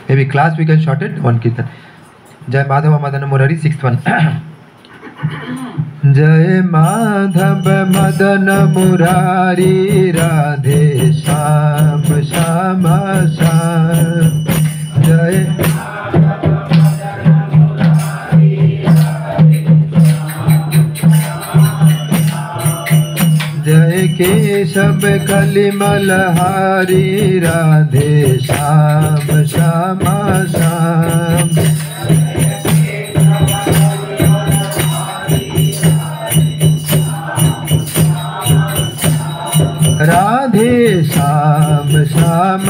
Maybe class we can short it. One kirtan. Jai Madhava Madana Murari, sixth one. जय माधव मदन मुरारी राधे श्याम श्याम श्याम जय जय केशव कलिमलहारी राधे श्याम श्याम श्याम राधे श्याम श्याम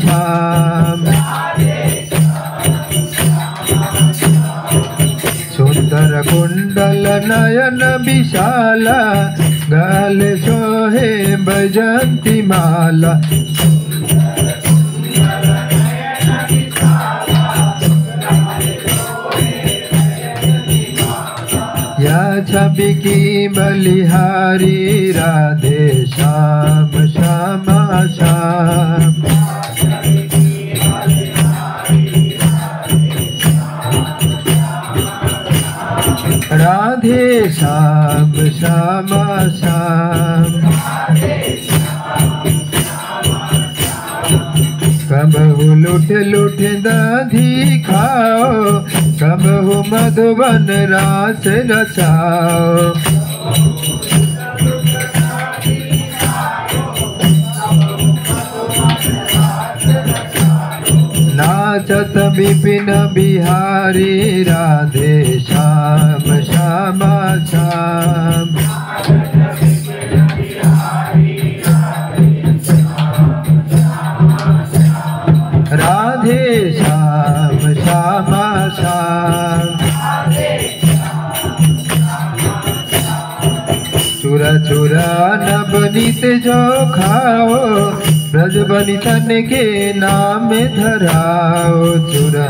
श्याम सुंदर कुंडल नयन विशाला गल सोहे बजंती माला या छवि की बलिहारी राधे श्याम श्याम श्याम राधे श्याम श्याम श्याम कबहु लुट लुट दधी खाओ कबहु मधुबन रास रचाओ नाचत विपिन बिहारी राधे श्याम श्याम श्याम राधे श्याम श्याम श्याम चूरा चूरा नवनीत जो खाओ ब्रजबनी तन के नाम धराओ चूरा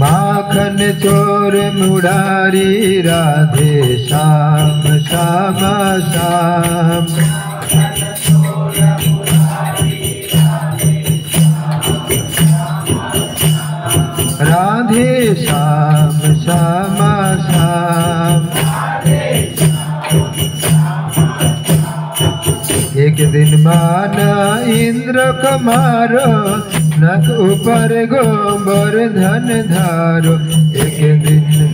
माखन चोर मुरारी राधे श्याम श्याम श्याम राधे श्याम श्याम श्याम एक दिन माना इंद्र कमारो नख ऊपर गोबर धन धारो एक दिन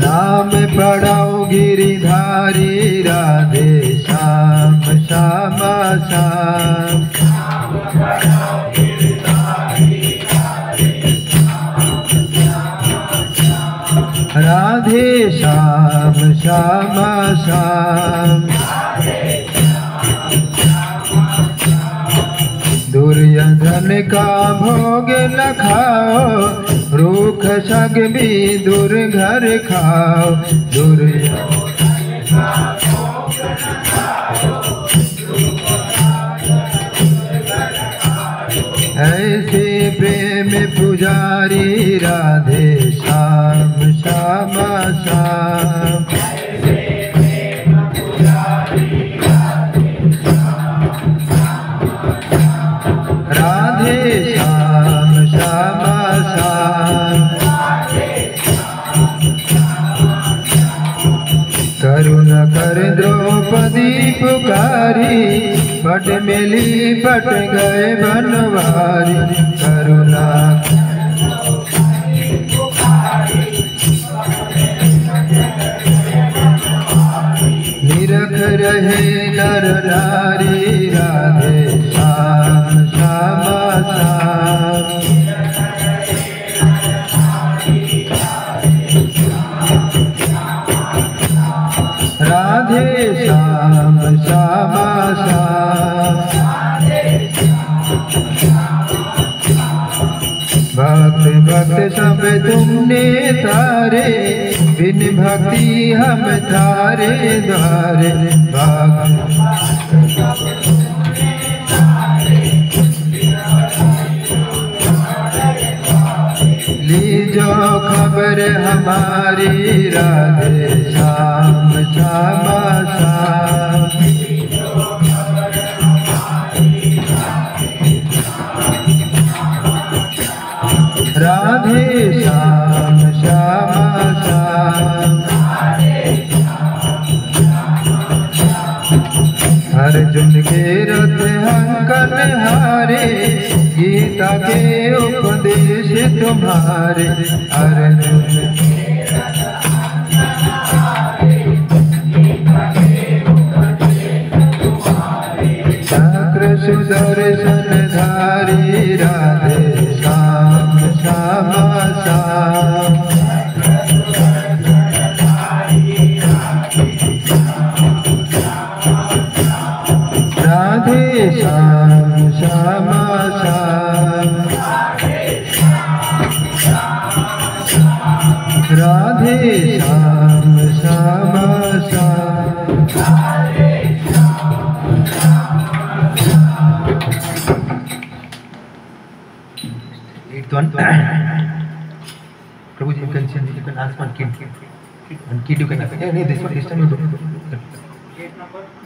नाम पढ़ाओ गिरिधारी राधे श्याम श्याम श्याम राधे श्याम श्याम श्याम दुर्योधन का भोग न खाओ रूख शग भी दूर घर खाओ ऐसे प्रेम पुजारी राधे श्याम श्याम श्याम राधे श्याम श्याम श्याम करुण कर द्रौपदी पुकारी पट मिली पट गए बनवारी करुणा निरख रहे नर नारी राधे श्याम श्याम श्याम राधे श्याम श्याम श्याम भक्त भक्त सब तुमने तारे बिन भक्ति हम तारे द्वारे लीज जो खबर हमारी राधे श्याम श्यामा श्याम। राधे श्याम श्यामा श्याम। अर्जुन के रथ अंकन हारे गीता के उपदेश तुम्हारे। अर्जुन चक्र सुदर्शन धारी Radhe Shyam Shyama Shyam. Radhe Shyam Shyama Shyam. Radhe Shyam Shyama Shyam. Eighth one. Prabhuji, you can ask one kid. One kid you can ask. Yeah, this time you do. 8 number.